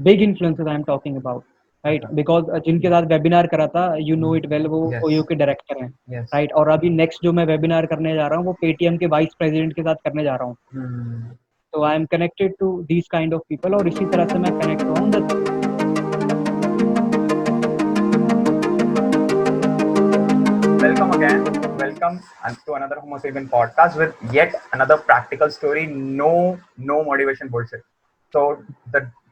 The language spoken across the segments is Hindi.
Big influencers I am talking about, right? अच्छा। बिकॉज़ जिनके साथ वेबिनार करा था, यू नो इट वेल, वो यस। ओयो के डायरेक्टर हैं, यस। राइट? और अभी नेक्स्ट जो मैं वेबिनार करने जा रहा हूँ, वो पेटीएम के वाइस प्रेज़िडेंट के साथ करने जा रहा हूँ। हम्म। तो I am connected to these kind of people, और इसी तरह से मैं कनेक्ट हुआ हूँ the Welcome again. Welcome to another Homo Sapien podcast with yet another practical story. No motivation bullshit. So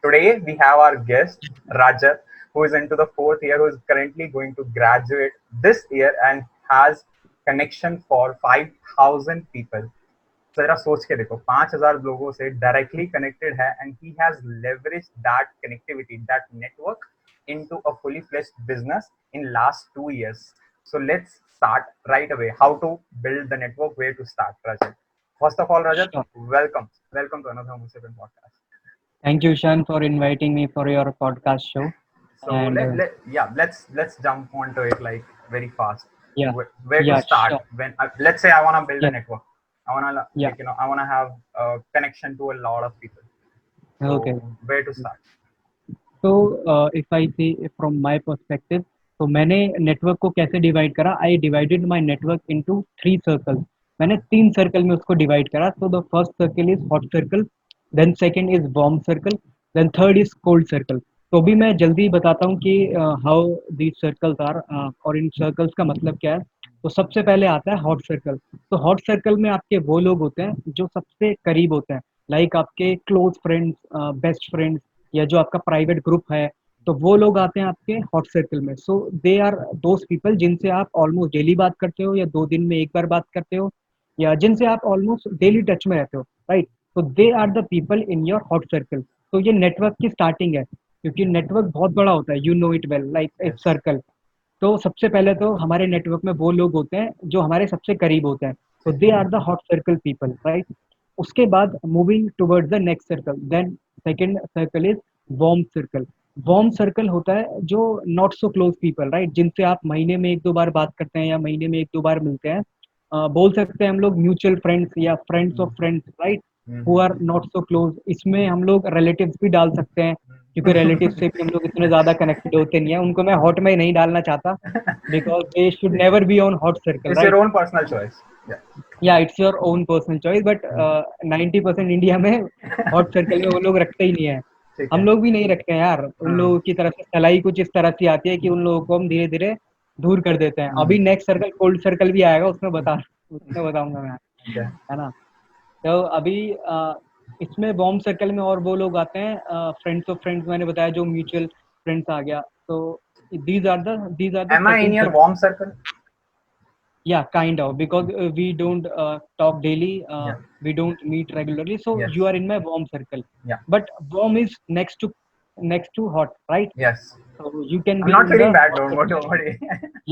today we have our guest Rajat, who is into the fourth year, who is currently going to graduate this year and has connection for 5,000 people. So जरा सोच के देखो, 5,000 लोगों से directly connected है, and he has leveraged that connectivity, that network into a fully fledged business in last 2 years. So let's start right away. How to build the network? Where to start, Rajat? First of all, Rajat, Sure. welcome to another Homo Sapien podcast. Thank you, Ishan, for inviting me for your podcast show. So And let's jump onto it like very fast. yeah, Where to yeah, start? sure. When let's say I want to build a Yeah, network, I want to yeah. I want to have a connection to a lot of people. Okay. So where to start? तो if I see from my perspective, तो मैंने नेटवर्क को कैसे डिवाइड करा? I divided my network into 3 circles. मैंने 3 सर्कल में उसको डिवाइड करा। तो the first circle is hot circle, then second is warm circle, then third is cold circle. तो अभी मैं जल्दी बताता हूँ कि हाउ दीज सर्कल्स आर, और इन सर्कल्स का मतलब क्या है। तो सबसे पहले आता है हॉट सर्कल। तो हॉट सर्कल में आपके वो लोग होते हैं जो सबसे करीब होते हैं, लाइक आपके क्लोज फ्रेंड्स, बेस्ट फ्रेंड्स, या जो आपका प्राइवेट ग्रुप है। तो वो लोग आते हैं आपके हॉट सर्कल में। सो दे आर दोज पीपल जिनसे आप ऑलमोस्ट डेली बात करते हो, या 2 दिन में एक बार बात करते हो, या जिनसे आप ऑलमोस्ट डेली टच में रहते हो, राइट? तो they are the people in your hot circle. तो ये नेटवर्क की स्टार्टिंग है, क्योंकि नेटवर्क बहुत बड़ा होता है, you know it well, like एक Yes. सर्कल। तो सबसे पहले तो हमारे नेटवर्क में वो लोग होते हैं जो हमारे सबसे करीब होते हैं। तो they are the hot circle people, right? उसके बाद moving towards the next circle, then second circle is warm circle. Warm circle होता है जो not so close people, right? जिनसे आप महीने में एक दो बार बात करते हैं, या महीने में एक दो बार मिलते हैं। बोल सकते हैं हम लोग म्यूचुअल फ्रेंड्स या friends of friends, right? Who are not so close. इसमें हम लोग रिलेटिव्स भी डाल सकते हैं, क्योंकि रिलेटिव से भी हम लोग इतने ज्यादा कनेक्टेड होते नहीं है। उनको मैं हॉट में नहीं डालना चाहता, because they should never be on hot circle, It's your right? own personal choice. Yeah. या it's your own personal choice, but 90% India में हॉट सर्कल में वो लोग रखते ही नहीं है। ठीक हम है। लोग भी नहीं रखते हैं यार। उन लोगों की तरफ से सलाई कुछ इस तरह से आती है कि उन लोगों को हम धीरे धीरे दूर कर देते हैं। अभी नेक्स्ट सर्कल कोल्ड सर्कल भी आएगा, उसमें बताऊंगा मैं, Okay. है ना? तो अभी इसमें वार्म सर्कल में और वो लोग आते हैं, फ्रेंड्स ऑफ फ्रेंड्स, मैंने बताया, जो म्यूचुअल फ्रेंड्स आ गया। तो these are the Am I in second your circle. warm circle? Yeah, kind of, because we don't talk daily, Yeah. we don't meet regularly, so Yes. you are in my warm circle. Yeah. But warm is next to hot, right? Yes. So you can I'm be not in feeling the bad. hot Don't circle. worry.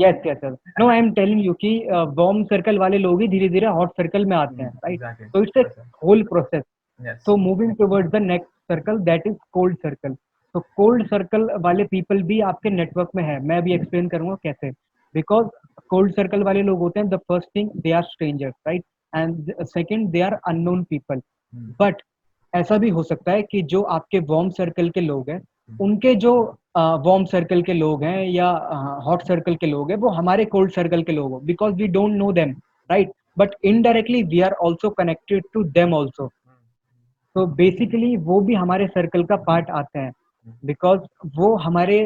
Yes, yes, yes. No, I am telling you कि वार्म सर्कल वाले लोग ही धीरे धीरे हॉट सर्कल में आते हैं, राइट? Exactly. तो it's a That's it. Whole process. Yes. तो moving towards the next circle, that is cold circle. तो कोल्ड सर्कल वाले पीपल भी आपके नेटवर्क में है। मैं अभी एक्सप्लेन करूंगा कैसे। बिकॉज कोल्ड सर्कल वाले लोग होते हैं, the first thing they are strangers, right? And second they are unknown people. But ऐसा भी हो सकता है कि जो आपके वार्म सर्कल के लोग हैं, उनके जो वार्म सर्कल के लोग हैं या हॉट सर्कल के लोग हैं, वो हमारे कोल्ड सर्कल के लोग हो, because we don't know them, right? But indirectly we are also connected to them also. तो बेसिकली वो भी हमारे सर्कल का पार्ट आते हैं, बिकॉज वो हमारे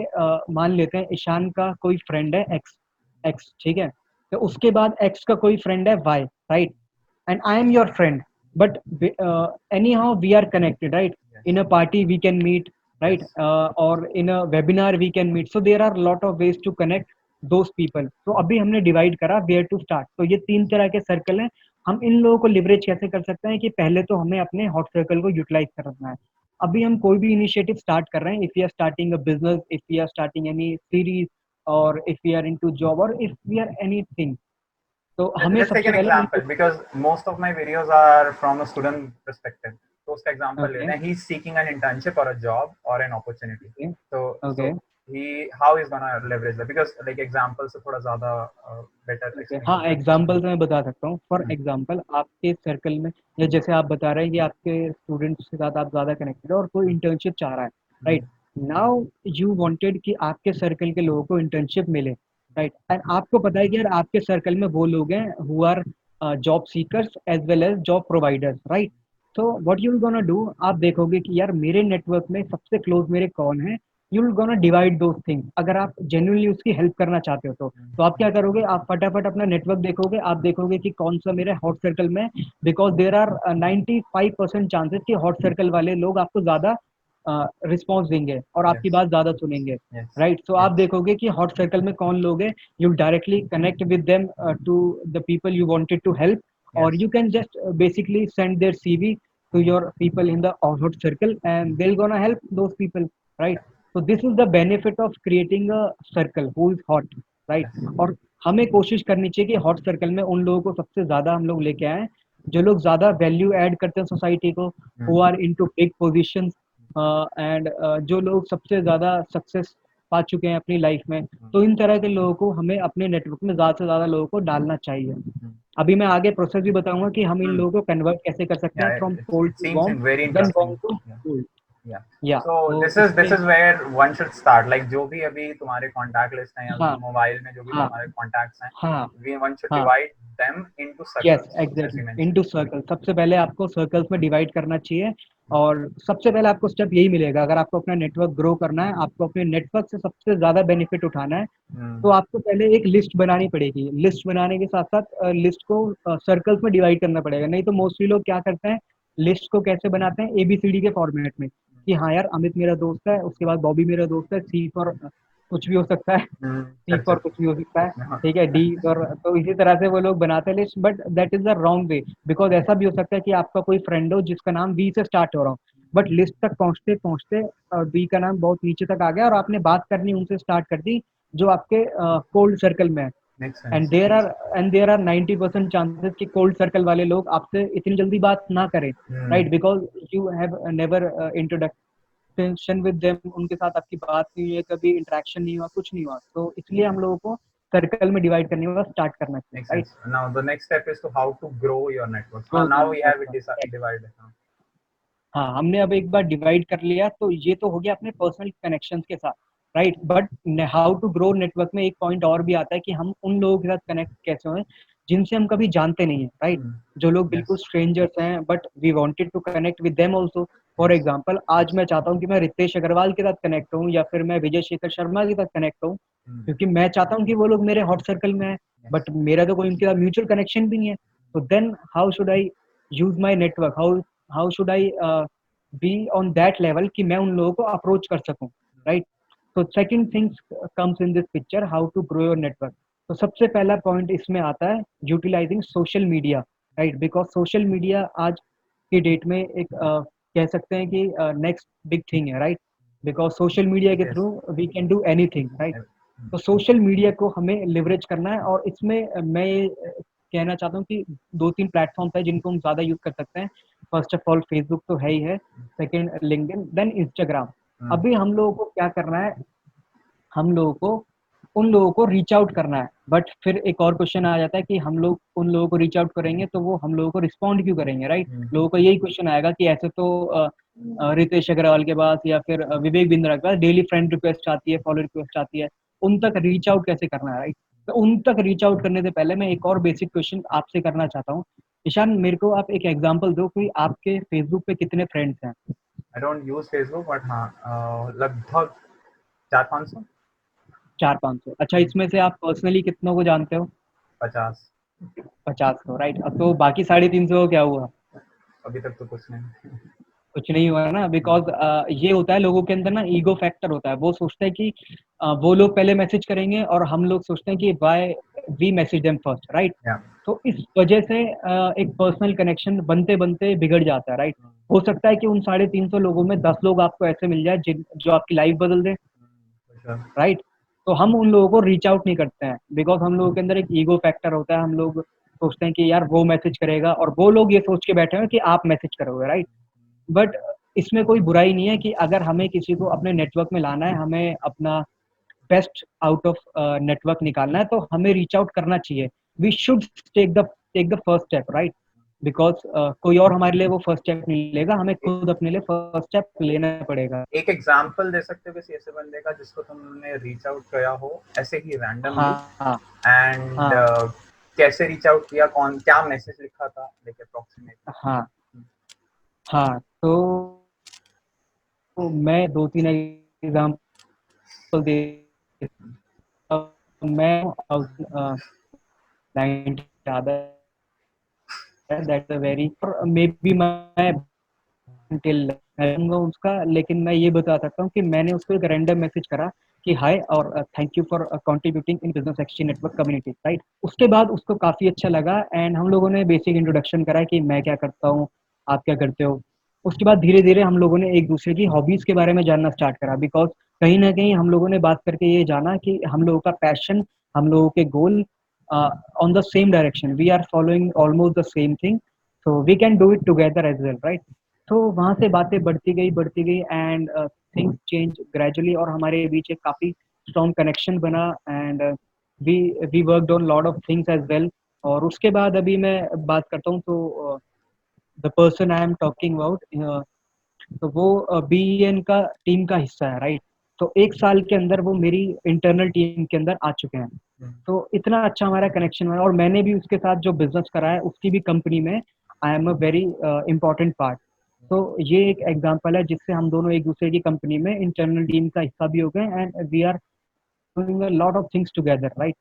मान लेते हैं ईशान का कोई फ्रेंड है एक्स, एक्स, ठीक है? तो उसके बाद एक्स का कोई फ्रेंड है Y, right? And I am your friend, but any how we are connected, right? In a party we can meet, right? Yes. और in a webinar we can meet. So there are lot of ways to connect those people. तो अभी हमने डिवाइड करा वेयर टू स्टार्ट। तो ये 3 तरह के सर्कल हैं। हम इन लोगों को लिवरेज कैसे कर सकते हैं कि पहले तो हमें अपने हॉट सर्कल को यूटिलाइज करना है। अभी हम कोई भी इनिशिएटिव स्टार्ट कर रहे हैं, if we are starting a business, if we are starting any series, और if we are into job, और इफ वी आर एनीथिंग, तो हमें Let's take सबसे an पहले example because most of my videos are from a student perspective. So, उसका example ओके, लेना है. He's seeking an internship or a job or an opportunity. Okay, So okay, he how he's gonna leverage that because like example से थोड़ा ज़्यादा better ओके। explain हाँ, होता है. एग्जाम्पल मैं बता सकता हूँ। फॉर एग्जाम्पल, आपके सर्कल में, या जैसे आप बता रहे हैं कि आपके स्टूडेंट्स के साथ आप ज़्यादा कनेक्टेड हो और कोई इंटर्नशिप चाह रहा है, राइट? नाउ यू वांटेड कि आपके सर्कल के लोगों को इंटर्नशिप मिले, राइट, एंड आपको पता है कि यार आपके सर्कल में वो लोग हैं who are job seekers as well as job providers, right. तो what you will gonna do, आप देखोगे कि यार मेरे नेटवर्क में सबसे क्लोज मेरे कौन है, you will gonna divide those things. अगर आप जेन्युइनली उसकी हेल्प करना चाहते हो तो आप क्या करोगे, आप फटाफट अपना नेटवर्क देखोगे, आप देखोगे कि कौन सा मेरे हॉट सर्कल में, बिकॉज देर आर 95% चांसेस कि हॉट सर्कल वाले लोग आपको ज्यादा रिस्पॉन्स देंगे और आपकी Yes. बात ज्यादा सुनेंगे, Yes. राइट। तो आप Yes. देखोगे कि हॉट सर्कल में कौन लोग हैं, you directly connect with them to the people you wanted to help, और Yes. You can just basically send their CV to your people in the hot circle and they'll gonna help those people, right? So this is the benefit of creating a circle who is hot, Yes. right? और हमें कोशिश करनी चाहिए कि हॉट सर्कल में उन लोगों को सबसे ज्यादा हम लोग लेके आए जो लोग ज्यादा वैल्यू ऐड करते हैं सोसाइटी को, who Hmm. Are into big positions, and जो लोग सबसे ज्यादा सक्सेस पा चुके हैं अपनी लाइफ में। तो इन तरह के लोगों को हमें अपने नेटवर्क में ज्यादा से ज्यादा लोगों को डालना चाहिए। Hmm. अभी मैं आगे प्रोसेस भी बताऊंगा कि हम इन Hmm. लोगों को कन्वर्ट कैसे कर सकते हैं Yeah, from it cold to seems warm, very then interesting. Warm to Yeah. Cold. Yeah. या So तो this इसमें is where one should start. Like जो भी अभी तुम्हारे contact list हैं या हाँ मोबाइल में जो भी हाँ तुम्हारे contacts हैं, हाँ one should हाँ, divide them into yes circles, as exactly, you mentioned. Into circle. सबसे पहले आपको सर्कल्स में डिवाइड करना चाहिए, और सबसे पहले आपको स्टेप यही मिलेगा अगर आपको अपना नेटवर्क ग्रो करना है, आपको अपने नेटवर्क से सबसे ज्यादा बेनिफिट उठाना है, Hmm. तो आपको पहले एक लिस्ट बनानी पड़ेगी। लिस्ट बनाने के साथ साथ लिस्ट को सर्कल्स में डिवाइड करना पड़ेगा। नहीं तो मोस्टली लोग क्या करते हैं, लिस्ट को कैसे बनाते हैं, एबीसीडी के फॉर्मेट में, कि हाँ यार अमित मेरा दोस्त है, उसके बाद बॉबी मेरा दोस्त है, सी फॉर कुछ भी हो सकता है, Hmm. सी फॉर कुछ भी हो सकता है, ठीक है, डी फॉर, तो इसी तरह से वो लोग बनाते हैं list, but that is the wrong way. Because ऐसा भी हो सकता है कि आपका कोई फ्रेंड हो जिसका नाम वी से स्टार्ट हो रहा हो, बट लिस्ट तक पहुंचते पहुंचते वी का नाम बहुत नीचे तक आ गया और आपने बात करनी उनसे स्टार्ट कर दी जो आपके कोल्ड सर्कल में है। Makes and sense. There are and there are 90% chances कि कोल्ड सर्कल वाले लोग आपसे इतनी जल्दी बात ना करें, Hmm. Right, because you have never introduction with them, उनके साथ आपकी बात नहीं हुई है, कभी इंटरेक्शन नहीं हुआ, कुछ नहीं हुआ, तो इसलिए हम लोगों को सर्कल में डिवाइड करने के बाद स्टार्ट करना चाहिए, Makes right. sense. Now the next step is to how to grow your network. Grow Now we have it network, divided. हाँ, हमने अब एक बार डिवाइड कर लिया तो ये तो हो गया अपने पर्सनल कनेक्शंस के साथ, right. But how to grow network में एक पॉइंट और भी आता है कि हम उन लोगों के साथ कनेक्ट कैसे हों जिनसे हम कभी जानते नहीं है, राइट। Hmm. जो लोग बिल्कुल Yes. स्ट्रेंजर्स हैं but we wanted to connect with them also. For Yes. Example आज मैं चाहता हूँ कि मैं रितेश अग्रवाल के साथ कनेक्ट हूँ या फिर मैं विजय शेखर शर्मा के साथ कनेक्ट हूँ, Hmm. क्योंकि मैं चाहता हूँ कि वो लोग मेरे हॉट सर्कल में है, Yes. बट मेरा तो कोई उनके साथ म्यूचुअल कनेक्शन भी नहीं है। तो then how should I use my network, how how should I be on that level कि मैं उन लोगों को अप्रोच कर सकूं, राइट। तो second things comes in this picture, how to grow your network. तो सबसे पहला पॉइंट इसमें आता है utilising social media, right, because social media आज की डेट में एक कह सकते हैं कि नेक्स्ट बिग थिंग है, राइट, बिकॉज सोशल मीडिया के Yes. Through we can do anything, right. Hmm. तो सोशल मीडिया को हमें लिवरेज करना है, और इसमें मैं ये कहना चाहता हूँ कि दो तीन प्लेटफॉर्म्स है जिनको हम ज्यादा यूज कर सकते हैं। फर्स्ट ऑफ ऑल फेसबुक तो है ही है, second LinkedIn, then Instagram. Hmm. अभी हम लोगों को क्या करना है, हम लोगों को उन लोगों को रीच आउट करना है, बट फिर एक और क्वेश्चन आ जाता है कि हम लोग उन लोगों को रीच आउट करेंगे तो वो हम लोगों को रिस्पॉन्ड क्यों करेंगे, राइट। Hmm. लोगों को यही क्वेश्चन आएगा कि ऐसे तो रितेश अग्रवाल के पास या फिर विवेक बिंद्रा के पास डेली फ्रेंड रिक्वेस्ट आती है, फॉलो रिक्वेस्ट आती है, उन तक रीच आउट कैसे करना है, राइट। तो उन तक रीच आउट करने से पहले मैं एक और बेसिक क्वेश्चन आपसे करना चाहता हूँ। ईशान, मेरे को आप एक एग्जांपल दो कि आपके फेसबुक पे कितने फ्रेंड्स हैं। I don't use Facebook, but हाँ लगभग 400-500. 400-500, अच्छा, Hmm. इसमें से आप पर्सनली कितनों को जानते हो। 50. 50 को, राइट। अब तो बाकी 350 को क्या हुआ, अभी तक तो कुछ नहीं. कुछ नहीं हुआ ना, बिकॉज ये होता है लोगों के अंदर ना, ईगो फैक्टर होता है। वो सोचते हैं कि वो लोग पहले मैसेज करेंगे और हम लोग सोचते हैं कि why we message them first, right. Yeah. तो इस वजह से एक पर्सनल कनेक्शन बनते बनते बिगड़ जाता है, राइट। हो सकता है कि उन 350 लोगों में 10 लोग आपको ऐसे मिल जाए जिन जो आपकी लाइफ बदल दें, For sure. राइट। तो हम उन लोगों को रीच आउट नहीं करते हैं बिकॉज हम लोगों के अंदर एक ईगो फैक्टर होता है। हम लोग सोचते हैं कि यार वो मैसेज करेगा, और वो लोग ये सोच के बैठे हैं कि आप मैसेज करोगे, राइट। बट इसमें कोई बुराई नहीं है कि अगर हमें किसी को अपने नेटवर्क में लाना है, हमें अपना बेस्ट आउट ऑफ नेटवर्क निकालना है, तो हमें रीच आउट करना चाहिए। We should take the first step, right. Because कोई और हमारे लिए वो फर्स्ट स्टेप नहीं लेगा, हमें खुद अपने लिए फर्स्ट स्टेप लेना पड़ेगा। एक एग्जांपल दे सकते हो किसी ऐसे बंदे का जिसको तुमने रीच आउट किया हो ऐसे ही रैंडमली, हाँ हाँ एंड हाँ कैसे रीच आउट किया, कौन क्या मैसेज लिखा था, लाइक अप्रोक्सीमेटली? हाँ हाँ। तो मैं 2-3 एग्जांपल दे मैं 90 ज्यादा है, that's a very, may be मैं टिल रहूंगा उसका, लेकिन मैं ये बता सकता हूँ कि मैंने उसको एक रैंडम मैसेज करा कि हाय और thank you for contributing in business exchange network community, right. उसके बाद उसको काफ़ी अच्छा लगा एंड हम लोगों ने बेसिक इंट्रोडक्शन करा कि मैं क्या करता हूँ, आप क्या करते हो। उसके बाद धीरे धीरे हम लोगों ने एक दूसरे की हॉबीज़ के बारे में जानना स्टार्ट करा, बिकॉज कहीं ना कहीं हम लोगों ने बात करके ये जाना कि हम लोगों का पैशन, हम लोगों के goal on the same direction, we are following almost the same thing, so we can do it together as well, right. तो वहाँ से बातें बढ़ती गई एंड थिंग्स चेंज ग्रेजुअली, और हमारे बीच एक काफ़ी स्ट्रॉन्ग कनेक्शन बना and we we worked on lot of things as well. और उसके बाद अभी मैं बात करता हूँ तो the person I am talking about, तो वो बीएन का टीम का हिस्सा है, राइट। तो 1 साल के अंदर वो मेरी इंटरनल टीम के अंदर आ चुके हैं। तो इतना अच्छा हमारा कनेक्शन है, और मैंने भी उसके साथ जो बिजनेस करा है उसकी भी कंपनी में I am a very important part. तो ये एक एग्जांपल है जिससे हम दोनों एक दूसरे की कंपनी में इंटरनल टीम का हिस्सा भी हो गए and we are doing a lot of things together, right.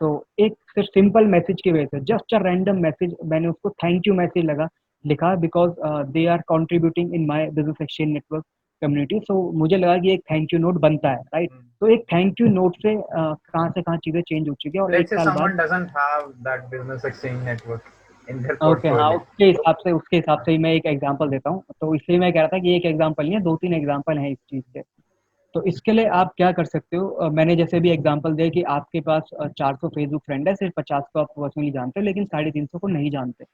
तो एक सिर्फ सिंपल मैसेज की वजह से, जस्ट अ रैंडम मैसेज, मैंने उसको थैंक यू मैसेज लगा लिखा, because they are contributing in my business exchange network community, so मुझे लगा कि एक थैंक यू नोट बनता है, राइट। तो एक थैंक यू नोट से कहाँ से कहाँ चीजें चेंज हो चुकी है, और Let's एक say साल बाद someone doesn't have that business exchange network in their okay हाँ, portfolio. उसके हिसाब से ही मैं एक एग्जांपल देता हूँ। तो इसलिए मैं कह रहा था कि एक एग्जांपल नहीं है, 2-3 एग्जांपल हैं इस चीज़ के। तो इसके लिए आप क्या कर सकते हो, मैंने जैसे भी एग्जांपल दिया कि आपके पास 400 फेसबुक फ्रेंड है, सिर्फ 50 को आप पर्सनली जानते हो लेकिन 350 को नहीं जानते,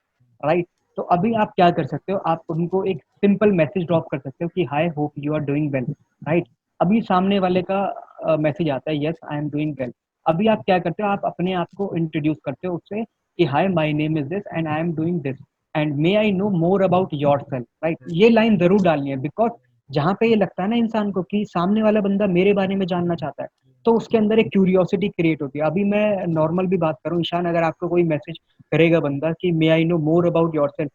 राइट। तो अभी आप क्या कर सकते हो, आप उनको एक सिंपल मैसेज ड्रॉप कर सकते हो कि hi hope you are doing well, right. अभी सामने वाले का मैसेज आता है yes I am doing well. अभी आप क्या करते हो, आप अपने आप को इंट्रोड्यूस करते हो उससे कि hi my name is this and I am doing this and may I know more about yourself, right. ये लाइन जरूर डालनी है, बिकॉज जहाँ पे ये लगता है ना इंसान को कि सामने वाला बंदा मेरे बारे में जानना चाहता है, तो उसके अंदर एक क्यूरियोसिटी क्रिएट होती है। अभी मैं नॉर्मल भी बात करूँ ईशान, अगर आपको कोई मैसेज करेगा बंदा कि may I know more about yourself,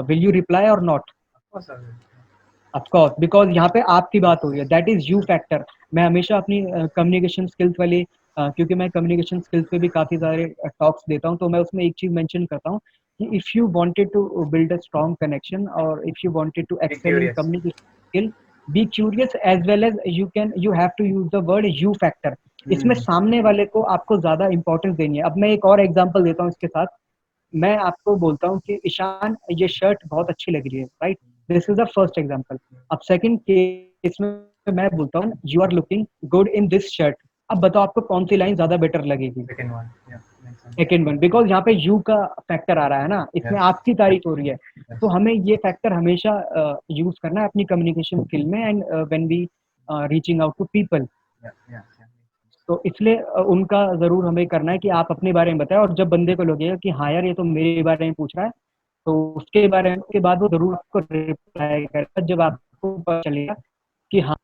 will you reply और not? Of course I will. Of course, because यहाँ पे आपकी बात हो रही है, दैट इज यू फैक्टर। मैं हमेशा अपनी कम्युनिकेशन स्किल्स वाली क्योंकि मैं कम्युनिकेशन स्किल्स पे भी काफ़ी सारे टॉक्स देता हूँ, तो मैं उसमें एक चीज़ मेंशन करता हूँ कि if you wanted to build a strong connection और if you wanted to Be excel in curious. Communication skill, be curious as well as you have to use the word you factor. इसमें Hmm. सामने वाले को आपको ज़्यादा इंपॉर्टेंस देनी है। अब मैं एक और एग्जांपल देता हूँ इसके साथ। मैं आपको बोलता हूँ कि ईशान ये शर्ट बहुत अच्छी लग रही है, right. This is the first example. अब सेकंड केस में मैं बोलता हूँ you are looking good in this shirt. अब बताओ आपको कौन सी लाइन ज्यादा बेटर लगेगी? Second one. Yeah, makes sense. Second one, because यहाँ पे यू का फैक्टर आ रहा है ना, इसमें Yes. आपकी तारीफ हो रही है। Yes. तो हमें ये फैक्टर हमेशा यूज करना है अपनी कम्युनिकेशन स्किल में and when we reaching out to people. Yeah. Yeah. Yeah. तो इसलिए उनका ज़रूर हमें करना है कि आप अपने बारे में बताएं, और जब बंदे को लगेगा कि हाँ यार ये तो मेरे बारे में पूछ रहा है, तो उसके बारे में उसके बाद वो ज़रूर आपको रिप्लाई करेगा जब आपको पता चलेगा कि हाँ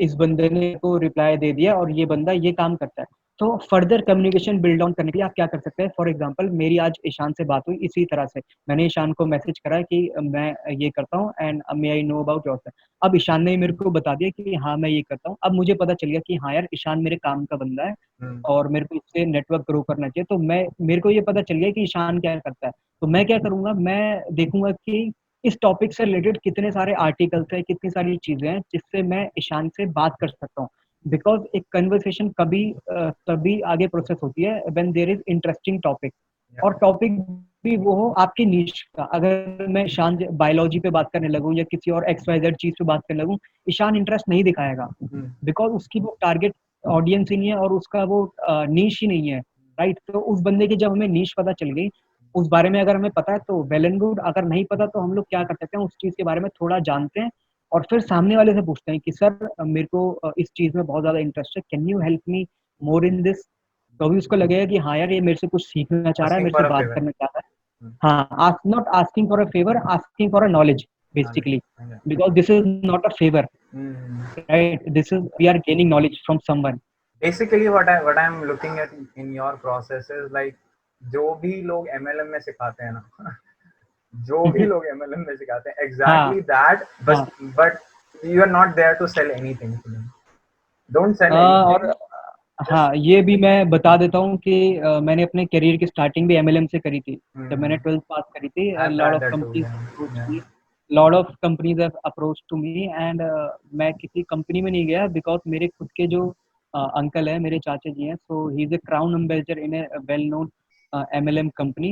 इस बंदे ने को रिप्लाई दे दिया और ये बंदा ये काम करता है। तो फर्दर कम्युनिकेशन बिल्ड ऑन करने के लिए आप क्या कर सकते हैं, फॉर एग्जांपल मेरी आज ईशान से बात हुई इसी तरह से, मैंने ईशान को मैसेज करा कि मैं ये करता हूँ and may I know about yourself. अब ईशान ने मेरे को बता दिया कि हाँ मैं ये करता हूँ। अब मुझे पता चल गया कि हाँ यार ईशान मेरे काम का बंदा है Hmm. और मेरे को इससे नेटवर्क ग्रो करना चाहिए। तो मैं मेरे को ये पता चल गया कि ईशान क्या करता है, तो मैं क्या करूंगा, मैं देखूंगा कि इस टॉपिक से रिलेटेड कितने सारे आर्टिकल्स हैं, कितनी सारी चीजें हैं जिससे मैं ईशान से बात कर सकता हूँ। बिकॉज एक कन्वर्सेशन कभी तभी आगे प्रोसेस होती है when there is interesting topic, Yeah. और टॉपिक भी वो हो आपकी नीश का। अगर मैं ईशान बायोलॉजी पे बात करने लगूँ या किसी और एक्स वाई जेड चीज पे बात करने लगूँ, ईशान इंटरेस्ट नहीं दिखाएगा, Hmm. बिकॉज उसकी वो टारगेट ऑडियंस ही नहीं है और उसका वो नीश ही नहीं है, राइट। तो उस बंदे की जब हमें नीश पता चल गई, उस बारे में अगर हमें पता है तो वेल एंड गुड, अगर नहीं पता तो हम लोग क्या कर सकते हैं, उस चीज के बारे में थोड़ा जानते हैं और फिर सामने वाले से पूछते हैं कि सर मेरे को इस चीज में बहुत ज्यादा इंटरेस्ट है, can you help me more in this. तो अभी उसको लगेगा कि हाँ यार ये मेरे से कुछ सीखना चाह रहा है, Asking मेरे for से a बात favor. करना चाह रहा है। हाँ, ask not asking for a favor, asking for a knowledge Knowledge. basically, Okay. because this is not a favor, Mm. right? This is we are gaining knowledge from someone. Basically what I'm looking at in your process is like जो भी लोग MLM में सिखाते हैं ना जो भी लोग MLM में सिखाते हैं हाँ, exactly that हाँ। but you are not there to sell anything to them. Don't sell और anything. Just हाँ, ये भी मैं बता देता हूँ कि मैंने अपने करियर की स्टार्टिंग भी एमएलएम से करी थी। जब मैंने 12th पास करी थी, I've lot tried of that too. Companies Yeah. Approach Yeah. Me lot of companies have approach to me and मैं किसी कंपनी में नहीं गया बिकॉज़ मेरे खुद के जो अंकल हैं, मेरे चाचा जी हैं, so he is a crown ambassador in a well known MLM company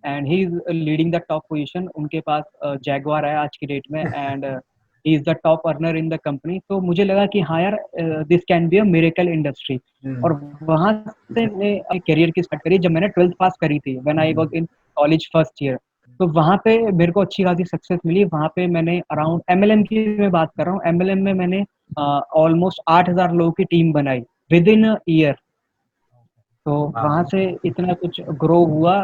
and he is leading the top position. उनके पास जैगुआर है आज की डेट में and he is the top earner in the company. तो मुझे लगा कि हाँ यार, this can be a miracle industry. और वहाँ से मैंने अपने करियर की स्टार्ट करी जब मैंने 12th पास करी थी, when I was in college first year. तो वहाँ पे मेरे को अच्छी खासी सक्सेस मिली। वहाँ पे मैंने अराउंड एमएलएम की मैं बात कर रहा हूँ, एमएलएम में मैंने ऑलमोस्ट 8,000 लोगों की टीम बनाई विद इन अ ईयर। तो वहाँ Wow. से इतना कुछ ग्रो हुआ।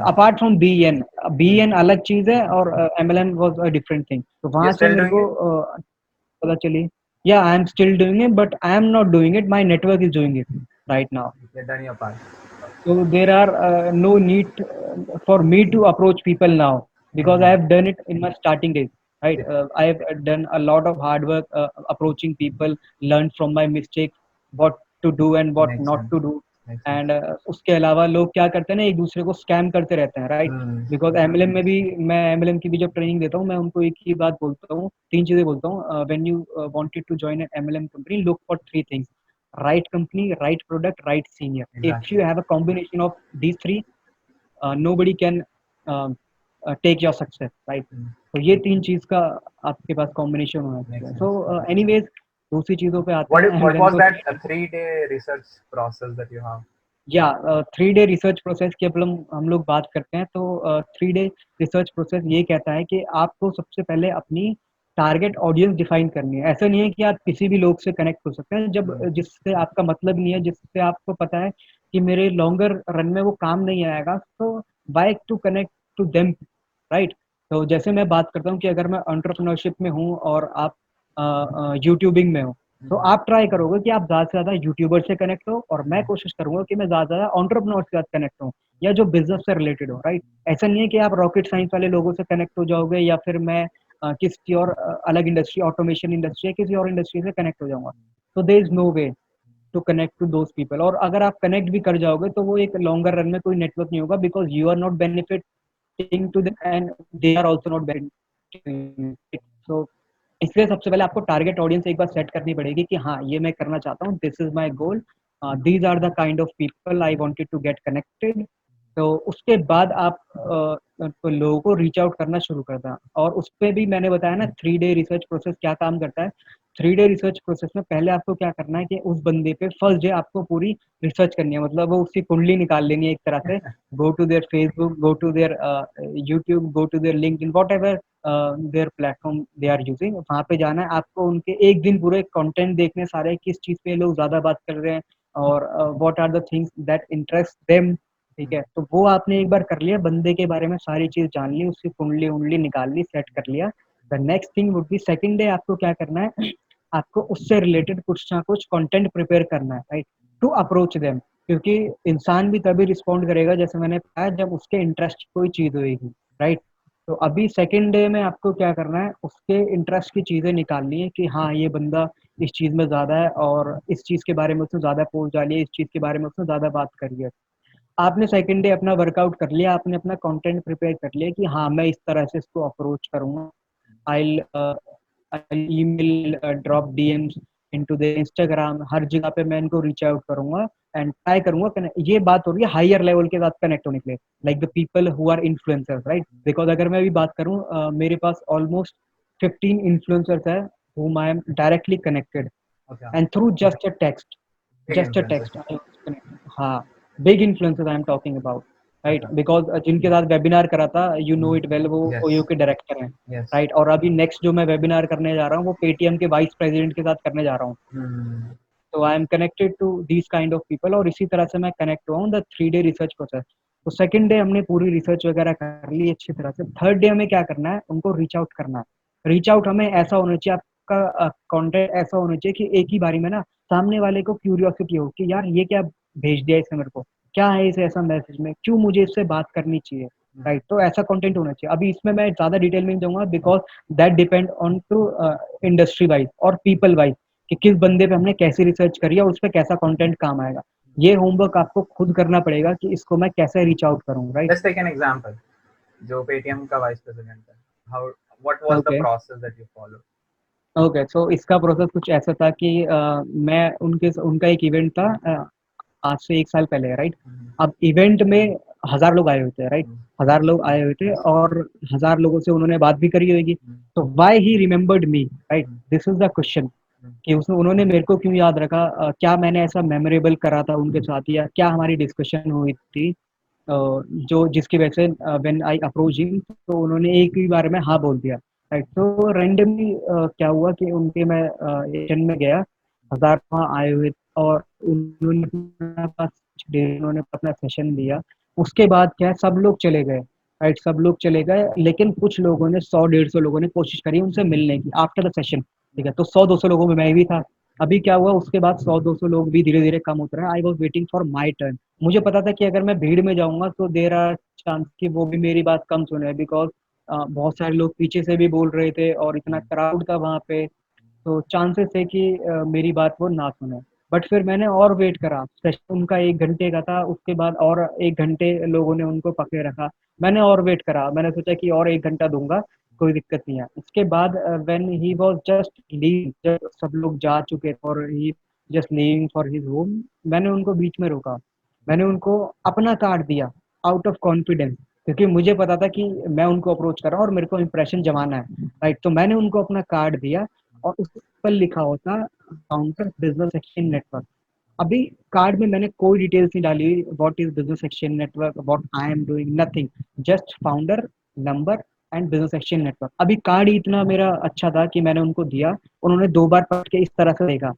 अपार्ट फ्रॉम बीएन, बीएन अलग चीज़ है और MLM was a different thing. तो You're वहाँ से still मेरे doing को it? पता चली, या I am still doing it but I am not doing it, my network is doing it right now. You've done your part. So there are no need for me to approach people now because I Exactly. have done it in my starting days. Right, Yeah. I have done a lot of hard work approaching people, learned from my mistakes, what to do and what Makes not sense. to do. Makes sense. And उसके अलावा लोग क्या करते हैं ना, एक दूसरे को स्कैम करते रहते हैं, राइट? Hmm. बिकॉज एमएलएम में भी, मैं एमएलएम की भी जब ट्रेनिंग देता हूँ, मैं उनको एक ही बात बोलता हूँ, तीन चीजें बोलता हूँ। When you wanted to join an MLM company, look for three things: right company, right product, right senior. If Exactly. you have a combination of these three, nobody can take your success, right? Hmm. तो ये तीन चीज का आपके पास कॉम्बिनेशन होना Makes चाहिए। sense. सो एनीवेज, दूसरी चीजों पे आते हैं। What एमएलएम was को that a 3 day research process that you have? या 3 डे रिसर्च प्रोसेस की अब हम लोग बात करते हैं, तो 3 डे रिसर्च प्रोसेस ये कहता है कि आपको सबसे पहले अपनी टारगेट ऑडियंस डिफाइन करनी है। ऐसा नहीं है कि आप किसी भी लोग से कनेक्ट हो सकते हैं जब Hmm. जिससे आपका मतलब नहीं है, जिससे आपको पता है कि मेरे लॉन्गर रन में वो काम नहीं आएगा, तो why to connect to them, right? तो जैसे मैं बात करता हूँ कि अगर मैं एंटरप्रेन्योरशिप में हूँ और आप यूट्यूबिंग में हो, तो Hmm. आप ट्राई करोगे कि आप ज़्यादा से ज़्यादा यूट्यूबर से कनेक्ट हो, और मैं कोशिश करूँगा कि मैं ज़्यादा से ज़्यादा एंटरप्रेन्योर के साथ कनेक्ट हूँ या जो बिज़नेस से रिलेटेड हो, राइट? ऐसा नहीं है कि आप रॉकेट साइंस वाले लोगों से कनेक्ट हो जाओगे या फिर मैं किसी और अलग इंडस्ट्री, ऑटोमेशन इंडस्ट्री या किसी और इंडस्ट्री से कनेक्ट हो जाऊँगा। तो there is no way to connect to those people, और अगर आप कनेक्ट भी कर जाओगे तो वो एक लॉन्गर रन में कोई नेटवर्क नहीं होगा, because you are not benefiting to them and they are also not benefiting. So इसलिए सबसे पहले आपको टारगेट ऑडियंस एक बार सेट करनी पड़ेगी कि हाँ, ये मैं करना चाहता हूँ, this is my goal, these are the kind of people I wanted to get connected. तो उसके बाद आप तो लोगों को रीच आउट करना शुरू करता। और उस पे भी मैंने बताया ना, 3 डे रिसर्च प्रोसेस क्या काम करता है। 3 डे रिसर्च प्रोसेस में पहले आपको क्या करना है कि उस बंदे पे फर्स्ट डे आपको पूरी रिसर्च करनी है, मतलब वो उसकी कुंडली निकाल लेनी है एक तरह से। Go to their Facebook, go to their YouTube, go to their LinkedIn, whatever their platform they are using, वहाँ पे जाना है आपको। उनके एक दिन पूरे कंटेंट देखने सारे, किस चीज़ पे लोग ज़्यादा बात कर रहे हैं और what are the things that interest them, ठीक है? तो वो आपने एक बार कर लिया, बंदे के बारे में सारी चीज़ जान ली, उसकी कुंडली उंडली निकाल ली, सेट कर लिया। The next thing would be, second day आपको क्या करना है, आपको उससे रिलेटेड कुछ ना कुछ कंटेंट प्रिपेयर करना है, राइट? टू अप्रोच देम, क्योंकि इंसान भी तभी रिस्पॉन्ड करेगा, जैसे मैंने कहा, जब उसके इंटरेस्ट की कोई चीज़ होगी, राइट? तो अभी सेकंड डे में आपको क्या करना है, उसके इंटरेस्ट की चीज़ें निकालनी है कि हाँ, ये बंदा इस चीज़ में ज़्यादा है और इस चीज़ के बारे में उसने ज़्यादा पोस्ट डाली है, इस चीज़ के बारे में उसने ज़्यादा बात करी है। आपने सेकंड डे अपना वर्कआउट कर लिया, आपने अपना कंटेंट प्रिपेयर कर लिया कि हाँ, मैं इस तरह से इसको अप्रोच करूँगा। I email, drop DMs into the Instagram, हर जगह पे मैं इनको रीच आउट करूँगा एंड ट्राई करूँगा ये बात हो रही है हायर लेवल के साथ कनेक्ट होने के लिए, like the people who are influencers, right? Because अगर मैं अभी बात करूँ, मेरे पास ऑलमोस्ट 15 इन्फ्लुएंसर्स है whom I am directly connected, Okay. and through Big just a influencer. text I was connected. हाँ, big influencers I am talking about, right? Okay. Because जिनके साथ वेबिनार करा था, you know it well, वो Yes. ओयो के डायरेक्टर हैं, Yes. राइट? और अभी नेक्स्ट जो मैं वेबिनार करने जा रहा हूँ, वो पेटीएम के वाइस प्रेसिडेंट के साथ करने जा रहा हूँ। Hmm. तो I am connected to these kind of people, और इसी तरह से मैं कनेक्ट हुआ हूँ द 3 डे रिसर्च प्रोसेस। तो सेकंड डे हमने पूरी रिसर्च वगैरह कर ली अच्छी तरह से। थर्ड डे हमें क्या करना है, उनको रीच आउट करना है। रीच आउट हमें ऐसा होना चाहिए, आपका कंटेंट ऐसा होना चाहिए कि एक ही बारी में ना सामने वाले को क्यूरियोसिटी हो कि यार ये क्या भेज दिया इसने मेरे को, क्या है इसे ऐसा मैसेज में, क्यों मुझे इससे बात करनी चाहिए, राइट। तो ऐसा कंटेंट होना चाहिए। अभी इसमें मैं ज्यादा डिटेल में नहीं दूंगा because that depend on to industry wise और पीपल वाइज कि किस बंदे पे हमने कैसी रिसर्च करी है और उस पर कैसा कंटेंट काम आएगा। ये होमवर्क आपको खुद करना पड़ेगा कि इसको मैं कैसे रीच आउट करूँ, right. Let's take an example. जो पेटीएम का वाइस प्रेसिडेंट है, how what was the okay process that you followed? Okay, so इसका प्रोसेस कुछ ऐसा था कि मैं उनका एक इवेंट था आज से 1 साल पहले, राइट। अब इवेंट में 1,000 लोग आए हुए थे, राइट। 1,000 लोग आए हुए थे और 1,000 लोगों से उन्होंने बात भी करी होगी। तो why he remembered me, right, this is the question कि उसने उन्होंने मेरे को क्यों याद रखा, क्या मैंने ऐसा मेमोरेबल करा था उनके साथ या क्या हमारी डिस्कशन हुई थी जो जिसकी वजह से व्हेन आई अप्रोच हिम तो उन्होंने एक ही बार में हाँ बोल दिया, राइट। तो रैंडमली क्या हुआ कि उनके मैं एशन में गया, 1,000 वहाँ आए हुए और उन्होंने अपना सेशन दिया। उसके बाद क्या है, सब लोग चले गए, राइट, सब लोग चले गए, लेकिन कुछ लोगों ने 100-150 लोगों ने कोशिश करी उनसे मिलने की आफ्टर द सेशन, ठीक है। तो 100-200 लोगों में मैं भी था। अभी क्या हुआ, उसके बाद 100-200 लोग भी धीरे धीरे कम होते रहे। I was waiting for my turn. मुझे पता था कि अगर मैं भीड़ में जाऊंगा तो देर आर चांस कि वो भी मेरी बात कम सुने बिकॉज बहुत सारे लोग पीछे से भी बोल रहे थे और इतना क्राउड था वहां पे। तो चांसेस है कि मेरी बात वो ना सुने। बट फिर मैंने और वेट करा, सेशन उनका 1 घंटे का था, उसके बाद और 1 घंटे लोगों ने उनको पकड़े रखा। मैंने और वेट करा, मैंने सोचा कि और 1 घंटा दूंगा, कोई दिक्कत नहीं है। उसके बाद when he was just leave, जब सब लोग जा चुके थे और he just leaving for his home, मैंने उनको बीच में रोका। मैंने उनको अपना कार्ड दिया आउट ऑफ कॉन्फिडेंस, क्योंकि मुझे पता था कि मैं उनको अप्रोच कर रहा हूँ और मेरे को इंप्रेशन जमाना है, राइट। तो मैंने उनको अपना कार्ड दिया और उस पर लिखा होता काउंटर बिजनेस एक्सचेंज नेटवर्क। अभी कार्ड में मैंने कोई डिटेल्स नहीं डाली, what is business exchange network, what I am doing, nothing, just founder, number and business exchange network. अभी कार्ड ही इतना मेरा अच्छा था कि मैंने उनको दिया, उन्होंने 2 बार पढ़ के इस तरह से देखा,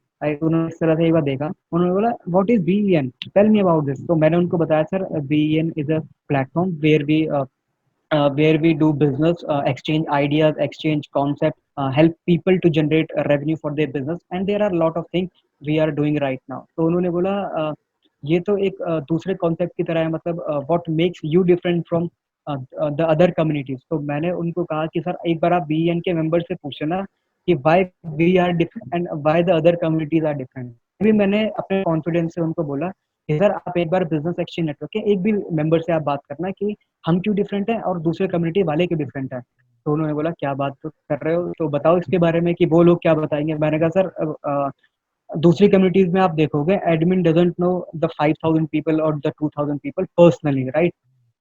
उन्होंने इस तरह से एक बार देखा, उन्होंने बोला what is BEN, tell me about this. तो मैंने उनको बताया sir BEN is a platform where we do business, exchange ideas, exchange concepts, help people to generate revenue for their business, and there are a lot of things we are doing right now. तो उन्होंने बोला ये तो एक दूसरे कॉन्सेप्ट की तरह है, मतलब what makes you different from the other communities. तो मैंने उनको कहा कि सर एक बार आप बीएन के मेंबर से पूछना कि why we are different and why the other communities are different. अभी मैंने अपने कॉन्फिडेंस से उनको बोला कि सर आप एक बार बिजनेस एक्सचेंज नेटवर्क के एक भी मेंबर से आप बात करना कि हम क्यों डिफरेंट है और दूसरे कम्युनिटी वाले क्यों डिफरेंट है। तो उन्होंने बोला क्या बात तो कर रहे हो, तो बताओ इसके बारे में कि वो लोग क्या बताएंगे। मैंने कहा सर दूसरी कम्युनिटीज में आप देखोगे admin doesn't know the 5,000 people और the 2,000 people personally, right,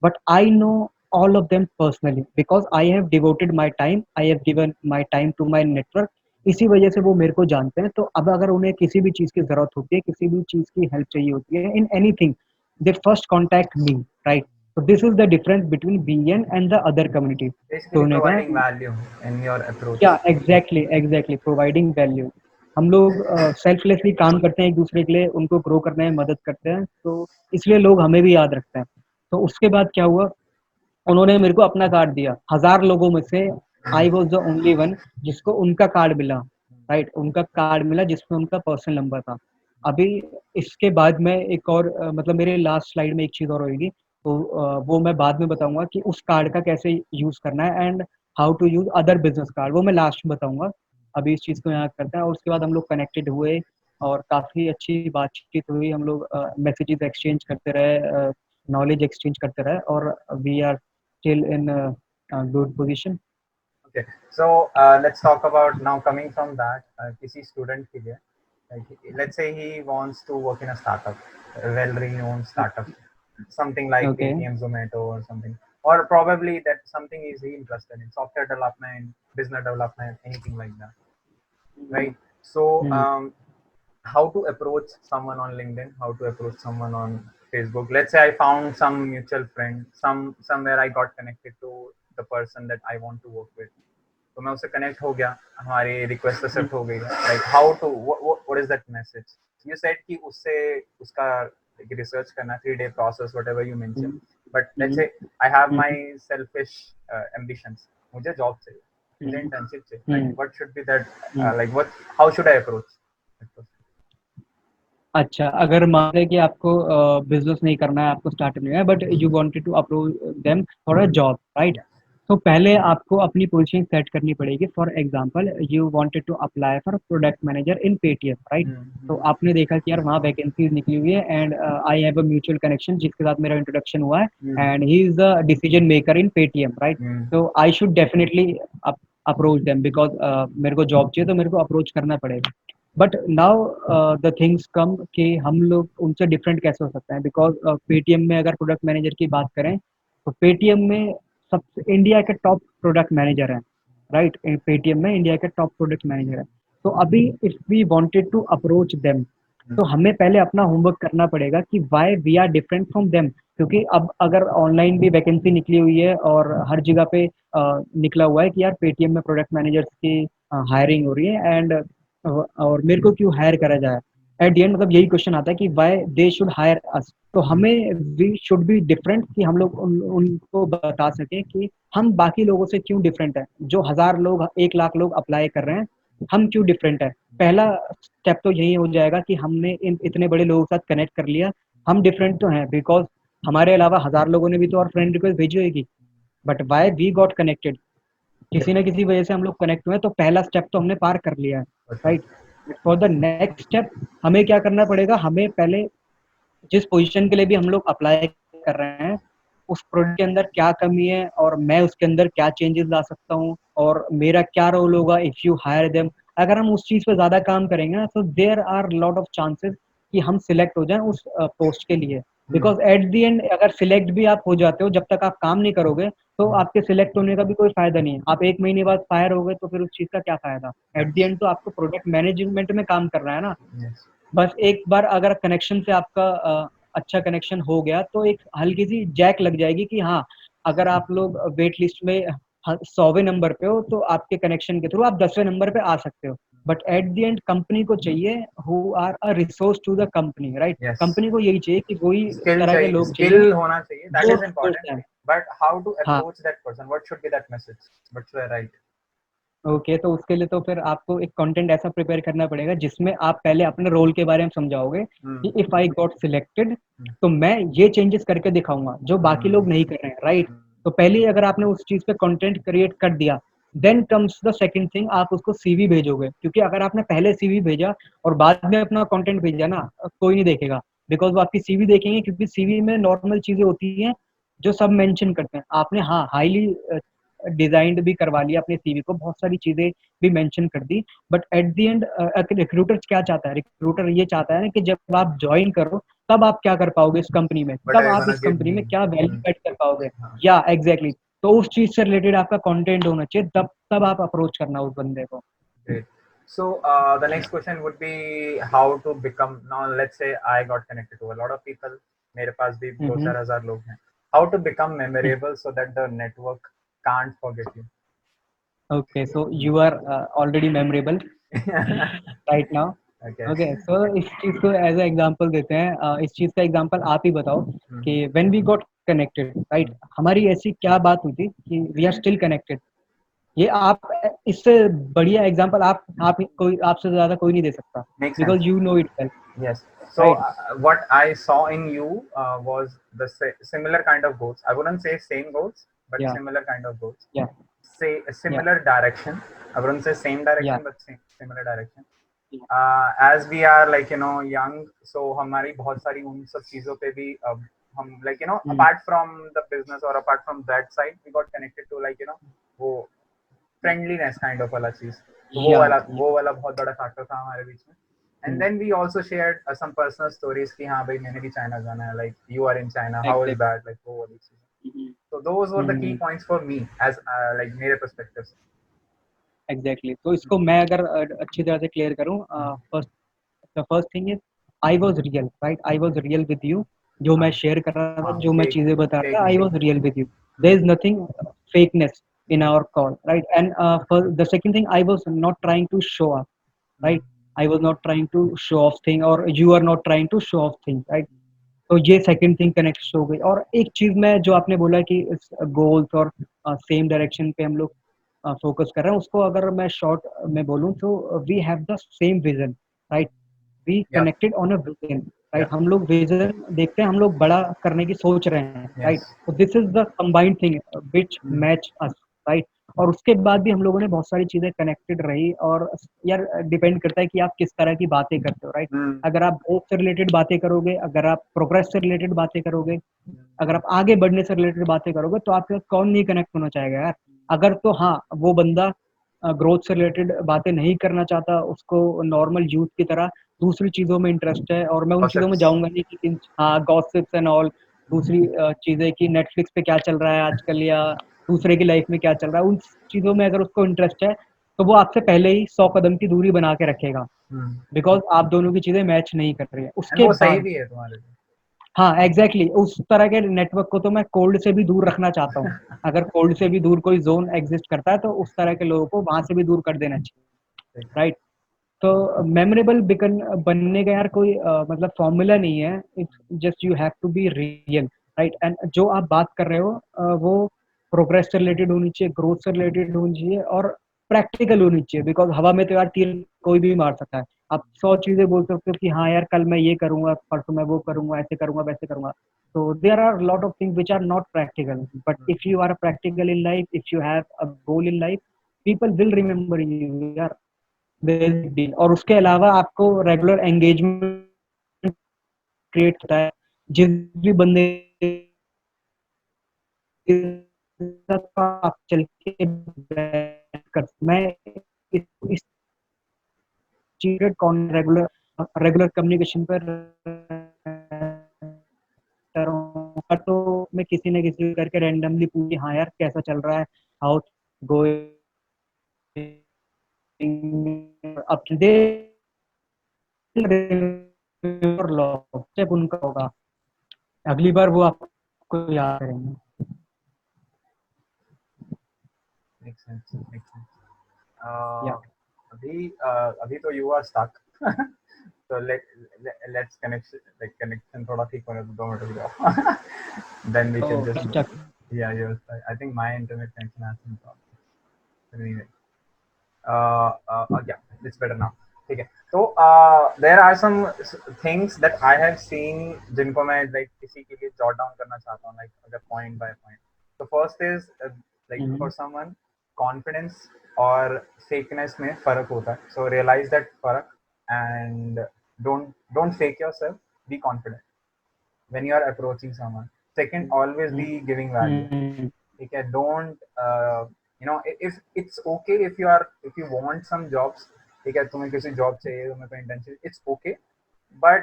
but I know all of them personally because I have devoted my time, I have given my time to my network। इसी वजह से वो मेरे को जानते हैं। तो अब अगर उन्हें किसी भी चीज की जरूरत होती है, किसी भी चीज की हेल्प चाहिए होती है in anything, they first contact me, right. So this is the difference between BN and the other community। तो Basically उन्होंने providing कहा value in your approach. क्या एग्जैक्टली एग्जैक्टली प्रोवाइडिंग वैल्यू। हम लोग सेल्फलेसली काम करते हैं एक दूसरे के लिए, उनको ग्रो करने में मदद करते हैं, तो इसलिए लोग हमें भी याद रखते हैं। तो उसके बाद क्या हुआ, उन्होंने मेरे को अपना कार्ड दिया। 1,000 लोगों में से I was the only one जिसको उनका कार्ड मिला, राइट, उनका कार्ड मिला जिसमें उनका पर्सनल नंबर था। अभी इसके बाद में एक और मतलब मेरे लास्ट स्लाइड में एक चीज और होगी, तो वो मैं बाद में बताऊंगा कि उस कार्ड का कैसे यूज करना है and how to use other business card, वो मैं लास्ट में बताऊंगा। अभी इस चीज को यहाँ करते हैं और उसके बाद हम लोग कनेक्टेड हुए और काफी अच्छी बातचीत हुई, हम लोग मैसेजेस एक्सचेंज करते रहे, नॉलेज एक्सचेंज करते रहे और we are still in a good position। Okay, so let's talk about now coming from that. किसी student के लिए, let's say he wants to work in a startup, a well-renowned startup, something like Okay। Paytm, Zomato, or something, or probably that something is he interested in, software development, business development, anything like that, right? So hmm how to approach someone on LinkedIn, how to approach someone on Facebook. Let's say I found some mutual friend, somewhere I got connected to the person that I want to work with. तो मैं उससे कनेक्ट हो गया, हमारी रिक्वेस्ट एक्सेप्ट हो गई, like how to what is that message you said कि उससे उसका रिसर्च करना 3 day process whatever you mention, hmm but let's hmm, say I have my hmm, selfish ambitions. मुझे job चाहिए, मुझे हम्म, internship चाहिए. Like hmm, what should be that? Hmm. Like what? How should I approach it? अच्छा, अगर मान लें कि आपको बिजनेस नहीं करना है, आपको स्टार्ट नहीं है, but you wanted to approach them for a job, right? Yeah. तो पहले आपको अपनी पोजीशन सेट करनी पड़ेगी। For example, you wanted to apply for product manager in Paytm, right? तो Mm-hmm. आपने देखा कि यार वहाँ वैकेंसीज निकली हुई है, and I have a mutual connection जिसके साथ मेरा इंट्रोडक्शन हुआ है, Mm-hmm. And he is the decision maker in Paytm, right? तो I should definitely approach them, because मेरे को जॉब चाहिए, तो मेरे को अप्रोच करना पड़ेगा। But now the things come कि हम लोग उनसे डिफरेंट कैसे हो सकते हैं, बिकॉज पेटीएम में अगर प्रोडक्ट मैनेजर की बात करें, तो पेटीएम में सबसे इंडिया के टॉप प्रोडक्ट मैनेजर हैं, राइट? पेटीएम में इंडिया के टॉप प्रोडक्ट मैनेजर हैं। तो अभी if we wanted to approach them, तो हमें पहले अपना होमवर्क करना पड़ेगा कि why we are different from them. क्योंकि अब अगर ऑनलाइन भी वैकेंसी निकली हुई है और हर जगह पे निकला हुआ है कि यार पेटीएम में प्रोडक्ट मैनेजर्स की हायरिंग हो रही है, एंड और मेरे को क्यों हायर करा जाए, एट द एंड मतलब यही क्वेश्चन आता है कि वाई दे शुड हायर अस। तो हमें वी शुड बी डिफरेंट, कि हम लोग उनको बता सकें कि हम बाकी लोगों से क्यों डिफरेंट है। जो 1000 लोग 1 लाख लोग अप्लाई कर रहे हैं, हम क्यों डिफरेंट है? पहला स्टेप तो यही हो जाएगा कि हमने इन इतने बड़े लोगों के साथ कनेक्ट कर लिया, हम डिफरेंट तो हैं, बिकॉज हमारे अलावा 1000 लोगों ने भी तो और फ्रेंड रिक्वेस्ट भेजी होगी, but why we got connected, किसी ना किसी वजह से हम लोग कनेक्ट हुए, तो पहला स्टेप तो हमने पार कर लिया है, Okay. Right? For the next step हमें क्या करना पड़ेगा, हमें पहले जिस पोजीशन के लिए भी हम लोग अप्लाई कर रहे हैं, उस प्रोडक्ट के अंदर क्या कमी है और मैं उसके अंदर क्या चेंजेस ला सकता हूँ, और मेरा क्या रोल होगा इफ यू हायर देम। अगर हम उस चीज पे ज्यादा काम करेंगे ना, तो there are lot of chances कि हम सिलेक्ट हो जाएं उस पोस्ट के लिए। Hmm. Because at the and अगर सिलेक्ट भी आप हो जाते हो, जब तक आप काम नहीं करोगे, तो आपके सिलेक्ट होने का भी कोई फायदा नहीं है। आप 1 महीने बाद फायर हो गए, तो फिर उस चीज का क्या फायदा? At the Yes. एंड तो आपको प्रोडक्ट मैनेजमेंट में काम करना है ना। Yes. बस एक बार अगर कनेक्शन से आपका अच्छा कनेक्शन हो गया, तो एक हल्की सी जैक लग जाएगी कि हाँ, अगर आप लोग वेट लिस्ट में 100वें नंबर पे हो, तो आपके कनेक्शन के थ्रू आप 10वें नंबर पे आ सकते हो। But at the end company को चाहिए who are a resource to the company, right? Yes. Company को यही चाहिए कि वही Skill तरह के चाहिए, लोग skill चाहिए होना चाहिए. That जो is रिसोर्स important. हैं। But how to हाँ, approach that person? What should be that message? What should I write? Okay, तो उसके लिए तो फिर आपको एक कंटेंट ऐसा प्रिपेयर करना पड़ेगा जिसमें आप पहले अपने रोल के बारे में समझाओगे Hmm. कि if I got selected, Hmm. तो मैं ये चेंजेस करके दिखाऊंगा जो बाकी Hmm. लोग नहीं कर रहे हैं, राइट? Hmm. तो पहले ही अगर आपने उस चीज पे कंटेंट क्रिएट कर दिया, then comes the second thing, आप उसको सीवी भेजोगे। क्योंकि अगर आपने पहले सीवी भेजा और बाद में अपना कंटेंट भेजा ना, कोई नहीं देखेगा, बिकॉज वो आपकी सीवी देखेंगे, क्योंकि सीवी में नॉर्मल चीजें होती हैं जो सब मेंशन करते हैं। आपने हाँ हाईली डिजाइंड भी करवा लिया अपने सीवी को, बहुत सारी चीजें भी मेंशन कर दी, but at the end recruiter क्या चाहता है? रिक्रूटर ये चाहता है ना कि जब आप ज्वाइन करो, तब आप क्या कर पाओगे इस कंपनी में, What तब are you आप gonna इस give कंपनी me? में क्या वैल्यू Hmm. ऐड कर पाओगे। हाँ. या एग्जैक्टली तो उस चीज से रिलेटेड आपका कंटेंट होना चाहिए, तब तब आप अप्रोच करना उस बंदे को। Great. So the next question would be how to become. Now let's say I got connected to a lot of people. मेरे पास भी दो हम्म, चार हजार लोग हैं. How to become memorable so that the network can't forget you? Okay, so you are already memorable right now. Okay. Okay, so इस चीज को एज ए एग्जांपल देते हैं। इस चीज का एग्जांपल आप ही बताओ Hmm. कि when we got connected, right, हमारी ऐसी क्या बात हुई थी कि वी आर स्टिल कनेक्टेड। ये आप, इससे बढ़िया एग्जांपल आप कोई आपसे ज्यादा कोई नहीं दे सकता, Makes sense. Because you know it well, Yes. So right? what I saw in you was the similar kind of goals. I wouldn't say same goals, but या similar kind of goals. या Say a या similar direction. I wouldn't say same या direction, but similar direction. As we are like young, so हमारी बहुत सारी उन सब चीजों पे भी हम like apart from the business or apart from that side, we got connected to like वो फ्रेंडलीनेस काइंड ऑफ वाला चीज, तो या वो वाला बहुत बड़ा फैक्टर था हमारे बीच में. And then we also shared some personal stories कि हाँ भाई मैंने भी चाइना जाना है, like you are in China, how is that, like वो वाली चीज. So those were the key exactly. points for me as like मेरे perspective से. एग्जैक्टली, तो इसको मैं अगर अच्छी तरह से क्लियर करूँ, first the first thing is I was real, right? I was real with you. जो मैं हाँ शेयर कर रहा था, हाँ, जो मैं fake चीजें बता fake रहा था, आई नहीं. Was real with you. There is nothing fakeness in our call, right? And for the second thing, I was not trying to show off, right? I was not trying to show off thing, or you are not trying to show off thing, right? तो ये सेकंड थिंग कनेक्ट हो गई। और एक चीज मैं जो आपने बोला कि गोल्स और सेम डायरेक्शन पे हम लोग फोकस कर रहे हैं, उसको अगर मैं शॉर्ट में बोलूँ तो we have the same vision, right? We Yeah. Connected on a vision, right? Yeah. हम लोग विजन देखते हैं, हम लोग बड़ा करने की सोच रहे हैं, राइट? Yes. तो this is the combined thing which Hmm. Match us, right? और उसके बाद भी हम लोगों ने बहुत सारी चीजें कनेक्टेड रही। और यार डिपेंड करता है कि आप किस तरह की बातें करते हो, राइट? Hmm. अगर आप ग्रोथ से रिलेटेड बातें करोगे, अगर आप प्रोग्रेस से रिलेटेड बातें करोगे, अगर आप आगे बढ़ने से रिलेटेड बातें करोगे, तो आपके साथ कौन नहीं कनेक्ट होना चाहेगा यार? अगर तो हाँ, वो बंदा ग्रोथ से रिलेटेड बातें नहीं करना चाहता, उसको नॉर्मल यूथ की तरह दूसरी चीजों में इंटरेस्ट है, और मैं उन चीजों में Gossips. जाऊंगा नहीं कि हाँ, गॉसिप्स एंड ऑल, दूसरी चीजें कि नेटफ्लिक्स पे क्या चल रहा है आजकल, या दूसरे की लाइफ में क्या चल रहा है, उन चीजों में अगर उसको इंटरेस्ट है, तो वो आपसे पहले ही 100 कदम की दूरी बना के रखेगा, Hmm. बिकॉज आप दोनों की चीजें मैच नहीं कर रही है। And उसके वो सही बाद भी है तुम्हारे लिए। हाँ, एग्जैक्टली उस तरह के नेटवर्क को तो मैं कोल्ड से भी दूर रखना चाहता हूँ। अगर कोल्ड से भी दूर कोई जोन एग्जिस्ट करता है, तो उस तरह के लोगों को वहां से भी दूर कर देना चाहिए, राइट? तो मेमोरेबल बिकन बनने का यार कोई मतलब फॉर्मूला नहीं है। It's just you have to be real, right? And जो आप बात कर रहे हो वो प्रोग्रेस से रिलेटेड होनी चाहिए, ग्रोथ से रिलेटेड होनी चाहिए, और प्रैक्टिकल होनी चाहिए। बिकॉज हवा में तो यार तीर कोई भी मार सकता है। आप 100 चीजें बोल सकते हो कि हाँ यार, कल मैं ये करूंगा, परसों मैं वो करूंगा, ऐसे करूंगा, वैसे करूंगा। So there are a lot of things which are not practical. But if you are practical in life, if you have a goal in life, people will remember you यार, बेसिक डील। और उसके अलावा आपको रेगुलर एंगेजमेंट क्रिएट होता है जिस भी बंदे के साथ आप चल के बैठ कर। मैं इस चीज रेगुलर रेगुलर कम्युनिकेशन पर तो मैं किसी न किसी करके रैंडमली पूछी, हाँ यार कैसा चल रहा है, how going, up to date step उनका होगा। अगली बार वो आपको याद करेंगे। Makes sense. Makes sense. या अभी तो you are stuck. So let's connection थोड़ा ठीक होने दो 2 मिनट रुक जाओ. Then we can just stuck. yeah, you're stuck. I think my internet connection has some problems. Anyway, yeah, it's better now. ठीक है. तो there are some things that I have seen जिनको मैं like किसी के लिए jot down करना चाहता हूँ, like अगर point by point. The first is like for someone confidence और fakeness में फर्क होता है. So realize that फर्क and don't fake yourself. Be confident when you are approaching someone. Second, always be giving value. ठीक है. Don't you know, if it's okay if you want some jobs, ठीक है, तुम्हें किसी जॉब चाहिए, तुम्हें कोई intention, it's okay, but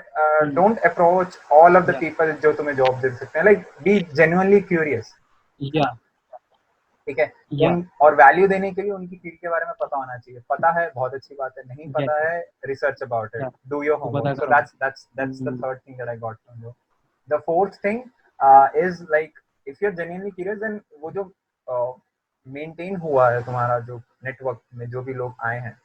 don't approach all of the people जो तुम्हें जॉब दे सकते हैं. Like be genuinely curious. या ठीक है. या उन और वैल्यू देने के लिए उनकी फील्ड के बारे में पता होना चाहिए. पता है बहुत अच्छी बात है, नहीं पता है रिसर्च अबाउट इट, या डू योर तो पता होमवर्क. सो करो। that's the third thing that I got from you. The fourth thing is like if you're genuinely curious, then वो जो मेंटेन हुआ है तुम्हारा जो नेटवर्क में जो भी लोग आए हैं,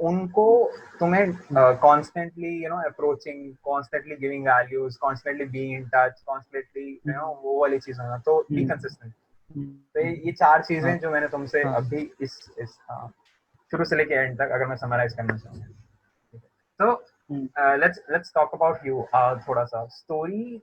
उनको तुम्हें constantly you know approaching, constantly giving values, constantly being in touch, constantly you know वो वाली चीज होना. तो बी कंसिस्टेंट. तो ये 4 चीजें जो मैंने तुमसे अभी इस शुरू से लेके एंड तक अगर मैं समराइज करना चाहूँ. तो let's talk about you. थोड़ा सा story.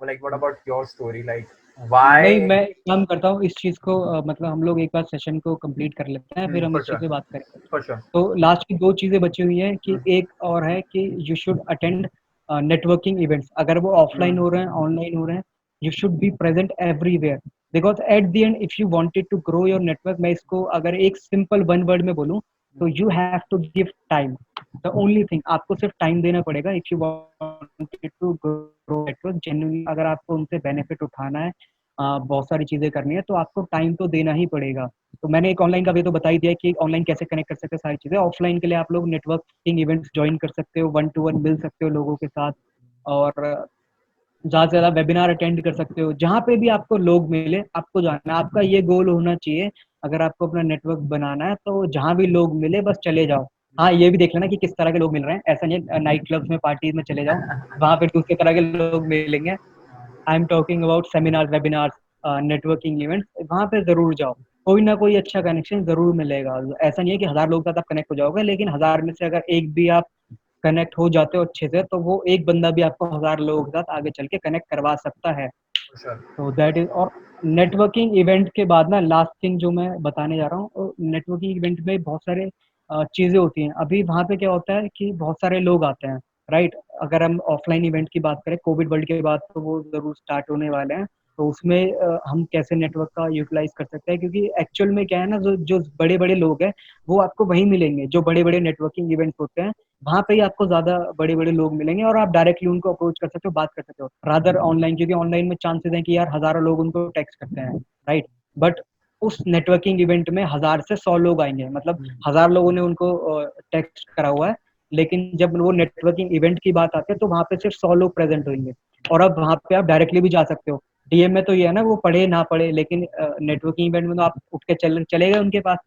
Like what about your story? Like why? नहीं, मैं एक काम करता हूँ इस चीज को, मतलब हम लोग एक बार सेशन को कंप्लीट कर लेते हैं, फिर हम For इस चीज sure. पे बात करेंगे। For sure. तो लास्ट की 2 चीजें बची हुई हैं कि एक और है कि you should attend networking events. अगर वो ऑफलाइन हो रहे हैं, ऑनलाइन हो रहे हैं, you should be present everywhere, because at the end if you wanted to grow your network, मैं इसको अगर एक सिंपल 1 वर्ड में बोलूं, तो you have to give time. The only thing, आपको सिर्फ टाइम देना पड़ेगा if you wanted to grow network genuinely. अगर आपको उनसे बेनिफिट उठाना है, बहुत सारी चीजें करनी है, तो आपको टाइम तो देना ही पड़ेगा। तो मैंने एक ऑनलाइन का वे तो बता ही दिया कि ऑनलाइन कैसे कनेक्ट कर सकते हैं सारी चीजें। ऑफलाइन के लिए आप लोग नेटवर्किंग इवेंट्स ज्वाइन कर सकते हो, 1 to 1 मिल सकते हो लोगों के साथ, और ज़्यादा से ज़्यादा वेबिनार अटेंड कर सकते हो। जहाँ पे भी आपको लोग मिले, आपको जाना है। आपका ये गोल होना चाहिए, अगर आपको अपना नेटवर्क बनाना है तो जहाँ भी लोग मिले बस चले जाओ। हाँ, ये भी देख लेना कि किस तरह के लोग मिल रहे हैं। ऐसा नहीं है नाइट क्लब्स में, पार्टीज़ में चले जाओ, वहाँ पे दूसरे तरह के लोग मिलेंगे। आई am talking about seminars, webinars, networking events, वहाँ पे ज़रूर जाओ। कोई ना कोई अच्छा कनेक्शन ज़रूर मिलेगा। ऐसा नहीं है कि 1000 लोग के साथ आप कनेक्ट हो जाओगे, लेकिन 1000 में से अगर एक भी आप कनेक्ट हो जाते हो अच्छे से, तो वो एक बंदा भी आपको 1000 लोगों के साथ आगे चल के कनेक्ट करवा सकता है। Sure. तो दैट इज़। और नेटवर्किंग इवेंट के बाद ना लास्ट थिंग जो मैं बताने जा रहा हूँ, नेटवर्किंग इवेंट में बहुत सारे चीज़ें होती हैं। अभी वहाँ पे क्या होता है कि बहुत सारे लोग आते हैं, राइट? अगर हम ऑफलाइन इवेंट की बात करें, कोविड वर्ल्ड के बाद तो वो ज़रूर स्टार्ट होने वाले हैं। तो उसमें हम कैसे नेटवर्क का यूटिलाइज़ कर सकते हैं, क्योंकि एक्चुअल में क्या है ना, जो जो बड़े-बड़े लोग हैं, वो आपको वहीं मिलेंगे, जो बड़े-बड़े नेटवर्किंग इवेंट्स होते हैं, वहाँ पे ही आपको ज़्यादा बड़े-बड़े लोग मिलेंगे और आप डायरेक्टली उनको अप्रोच कर सकते हो, बात कर सकते हो। रादर ऑनलाइन, क्योंकि ऑनलाइन में चांसेस हैं कि यार हज़ारों लोग उनको टेक्स्ट करते हैं, राइट? बट उस नेटवर्किंग इवेंट में 1000 से 100 लोग आएँगे, मतलब 1000 लोगों ने उनको टेक्स्ट करा हुआ है, लेकिन जब वो नेटवर्किंग इवेंट की बात आती है, तो वहाँ पे सिर्फ 100 लोग प्रेज़ेंट होंगे और अब वहाँ पे आप डायरेक्टली भी जा सकते हो। डीएम में तो ये है ना, वो पढ़े ना पढ़े, लेकिन नेटवर्किंग इवेंट में तो आप उठ के चले गए उनके पास।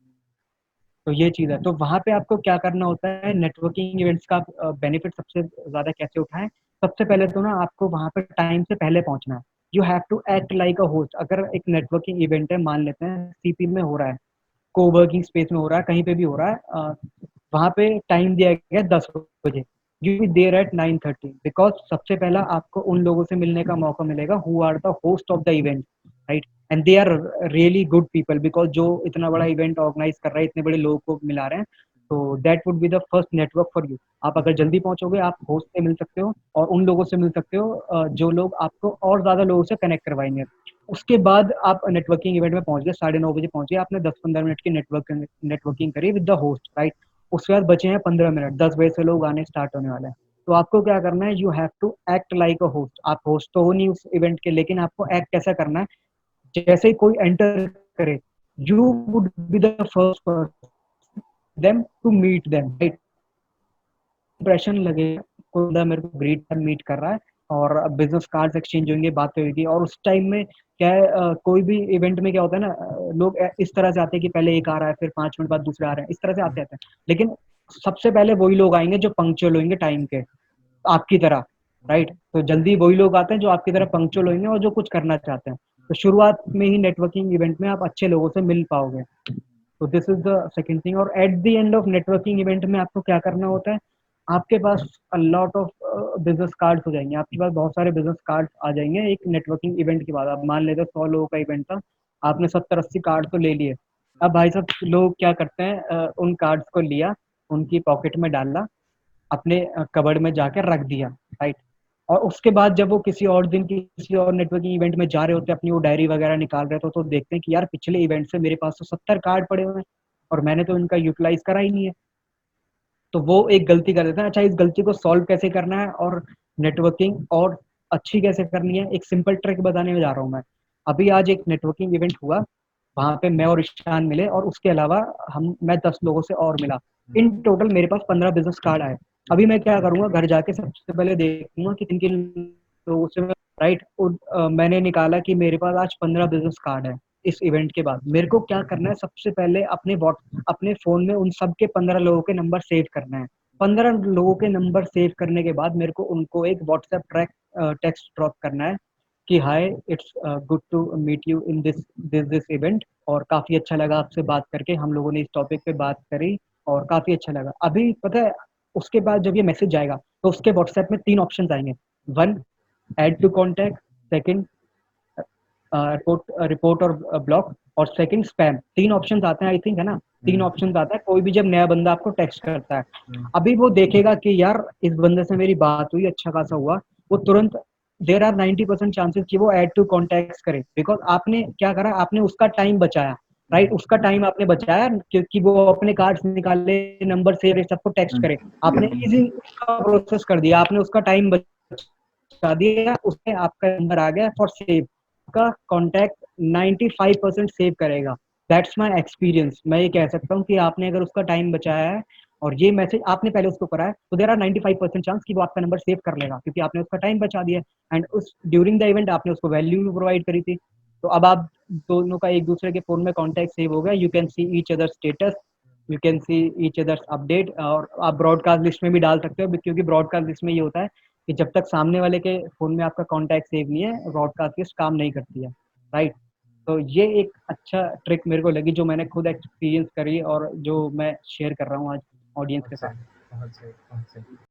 तो ये चीज़ है। तो वहाँ पे आपको क्या करना होता है, नेटवर्किंग इवेंट्स का बेनिफिट सबसे ज़्यादा कैसे उठाएँ? सबसे पहले तो ना आपको वहाँ पे टाइम से पहले पहुँचना है। You have to act like a host. अगर एक नेटवर्किंग इवेंट है, मान लेते हैं सीपी में हो रहा है, कोवर्किंग स्पेस में हो रहा है, कहीं पे भी हो रहा है, वहाँ पे टाइम दिया गया है 10 बजे। You be there at 9:30, because सबसे पहला आपको उन लोगों से मिलने का मौका मिलेगा who are the host of the event, right? And they are really good people, because जो इतना बड़ा इवेंट ऑर्गेनाइज़ कर रहा है, इतने बड़े लोगों को मिला रहे हैं, तो that would be the first network for you. आप अगर जल्दी पहुँचोगे, आप होस्ट से मिल सकते हो और उन लोगों से मिल सकते हो जो लोग आपको और ज़्यादा लोगों से कनेक्ट करवाएँगे। उसके बाद आप नेटवर्किंग इवेंट में पहुँच गए, 9:30 बजे पहुँच गए, आपने 10-15 मिनट की नेटवर्किंग करी विद द होस्ट, राइट? उसके बाद बचे हैं 15 मिनट, 10 बजे से लोग आने स्टार्ट होने वाले हैं। तो आपको क्या करना है, you have to act like a host. आप होस्ट तो हो नहीं उस इवेंट के, लेकिन आपको एक्ट कैसा करना है, जैसे ही कोई एंटर करे, you would be the first person them to meet them, right? Impression लगेगा, कोई बंदा मेरे को ग्रीट मीट कर रहा है और बिजनेस कार्ड्स एक्सचेंज होंगे, बातें होगी। और उस टाइम में क्या है, कोई भी इवेंट में क्या होता है ना, लोग इस तरह से आते हैं कि पहले एक आ रहा है, फिर 5 मिनट बाद दूसरा आ रहा है, इस तरह से आते रहते हैं। लेकिन सबसे पहले वही लोग आएंगे जो पंक्चुअल होंगे टाइम के, आपकी तरह, राइट? तो जल्दी वही लोग आते हैं जो आपकी तरह पंक्चुअल होंगे और जो कुछ करना चाहते हैं। तो शुरुआत में ही नेटवर्किंग इवेंट में आप अच्छे लोगों से मिल पाओगे। तो this is the second thing. और at the end of networking event में आपको क्या करना होता है, आपके पास a lot of business cards हो जाएंगे, आपके पास बहुत सारे बिजनेस कार्ड्स आ जाएंगे एक नेटवर्किंग इवेंट के बाद। आप मान लेते 100 लोगों का इवेंट था, आपने 70-80 कार्ड तो ले लिए। अब भाई साहब लोग क्या करते हैं, उन कार्ड्स को लिया, उनकी पॉकेट में डाला, अपने कबर्ड में जाकर रख दिया, राइट? और उसके बाद जब वो किसी और दिन किसी और नेटवर्किंग इवेंट में जा रहे होते हैं, अपनी वो डायरी वगैरह निकाल रहे थे, तो देखते हैं कि यार पिछले इवेंट से मेरे पास तो 70 कार्ड पड़े हुए हैं और मैंने तो इनका यूटिलाइज करा ही नहीं है। तो वो एक गलती कर देते हैं। अच्छा, इस गलती को सॉल्व कैसे करना है और नेटवर्किंग और अच्छी कैसे करनी है, एक सिंपल ट्रिक बताने में जा रहा हूँ मैं। अभी आज एक नेटवर्किंग इवेंट हुआ, वहाँ पे मैं और ईशान मिले और उसके अलावा हम मैं 10 लोगों से और मिला। इन टोटल मेरे पास 15 बिजनेस कार्ड आए। अभी मैं क्या करूँगा, घर जाके सबसे पहले देखूंगा कि किन-किन लोगों से मैं, राइट? मैंने निकाला कि मेरे पास आज 15 बिजनेस कार्ड है। इस इवेंट के बाद मेरे को क्या करना है, सबसे पहले अपने फ़ोन में उन सब के 15 लोगों के नंबर सेव करना है। 15 लोगों के नंबर सेव करने के बाद मेरे को उनको एक व्हाट्सएप टेक्स्ट ड्रॉप करना है कि hi, it's good to meet you in this event, और काफ़ी अच्छा लगा आपसे बात करके, हम लोगों ने इस टॉपिक पे बात करी और काफ़ी अच्छा लगा। अभी पता है, उसके बाद जब ये मैसेज जाएगा तो उसके व्हाट्सएप में 3 ऑप्शंस आएँगे। 1, add to contact, second report और ब्लॉक, और सेकंड स्पैम। 3 ऑप्शंस आते हैं आई थिंक, है ना? 3 ऑप्शंस आता है कोई भी जब नया बंदा आपको टेक्स्ट करता है। अभी वो देखेगा कि यार इस बंदे से मेरी बात हुई, अच्छा खासा हुआ, वो तुरंत, देयर आर 90% चांसेस कि वो ऐड टू कॉन्टैक्ट्स करे, बिकॉज़ आपने क्या करा, आपने उसका टाइम बचाया, राइट? उसका टाइम आपने बचाया क्योंकि वो अपने कार्ड्स निकाले, नंबर सेव करे, सबको टेक्स्ट करे। आपने ईज़ी उसका प्रोसेस कर दिया, आपने उसका टाइम बचा दिया, उसमें आपका नंबर आ गया फॉर सेव। का कॉन्टैक्ट 95% सेव करेगा। That's my experience. मैं ये कह सकता हूँ कि आपने अगर उसका टाइम बचाया है और ये मैसेज आपने पहले उसको करा है, तो देयर आर 95% चांस कि वो आपका नंबर सेव कर लेगा, क्योंकि आपने उसका टाइम बचा दिया एंड उस ड्यूरिंग द इवेंट आपने उसको वैल्यू भी प्रोवाइड करी थी। तो अब आप दोनों का एक दूसरे के फ़ोन में कॉन्टैक्ट सेव हो गया, you can see each other status, you can see each others update, और आप ब्रॉडकास्ट लिस्ट में भी डाल सकते हो, क्योंकि ब्रॉडकास्ट लिस्ट में ये होता है कि जब तक सामने वाले के फ़ोन में आपका कॉन्टैक्ट सेव नहीं है, ब्रॉडकास्ट लिस्ट काम नहीं करती है, राइट? तो ये एक अच्छा ट्रिक मेरे को लगी, जो मैंने खुद एक्सपीरियंस करी और जो मैं शेयर कर रहा हूँ आज ऑडियंस के बहुत साथ। सही, बहुत सही, बहुत सही।